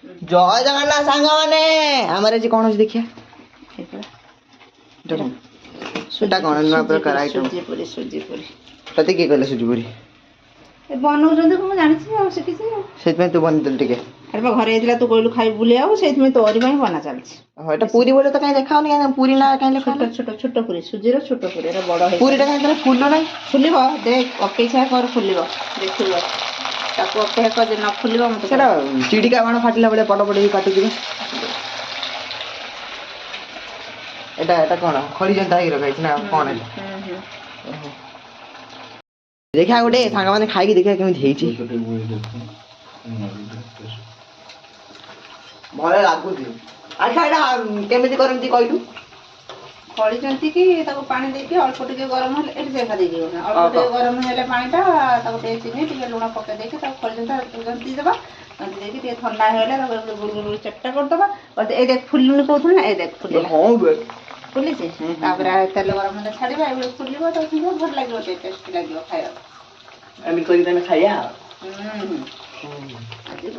जय जगन्नाथ सांग माने आमर आज कौन अछि देखिया सुटा कौन ना प्रकार आइटम सुजी पूरी तते के कहले सुजी पूरी ए बनौ जंदे को जानि छी आ सिकिछि सेत में तू बन दे टिके अरे बा घरे इतला तू कहलु खाइ बुले आ सेत में तोरी भाई बना चलछि हां एटा पूरी बोले तो काई देखाओ नहीं पूरी ना काई लेखा छोट पूरी सुजी रो छोट पूरी रे बड़ है पूरी टा काई फुल्लो नहीं फुलिबो देख अपेक्षा कर फुलिबो देखिबो ताको अपेक्षा कर जे न फुलिबो मत सेटा चिड़िका बाण फाटिला बळे पट पट ही काटु दिबो एटा कोन खड़ी जनता ही रखाई ना कोन है देखा गोटे सांग माने खाई देखा केमिति हेची भले लागु दी अच्छा एटा केमिति करंती कहलु खड़ी जंती की ताको पानी देके अल्प टिके गरम होले एट जगह देके अल्प टिके गरम हेले पानीटा ताको टे चिनी टिके लूण पके देके ताको खड़ी जंता जंती देबा जंती देके टिके ठंडा हेले ताको गुल गुल चट्टा कर दबा और ए देख फुल्लुनी कहथु ना ए देख फुल्ला हां बे फुल्ली से तापर तेल गरम होले छाड़ीबा ए फुल्लीबो तो भल लागियो टेस्ट लागियो खाया आमी करी तने खाया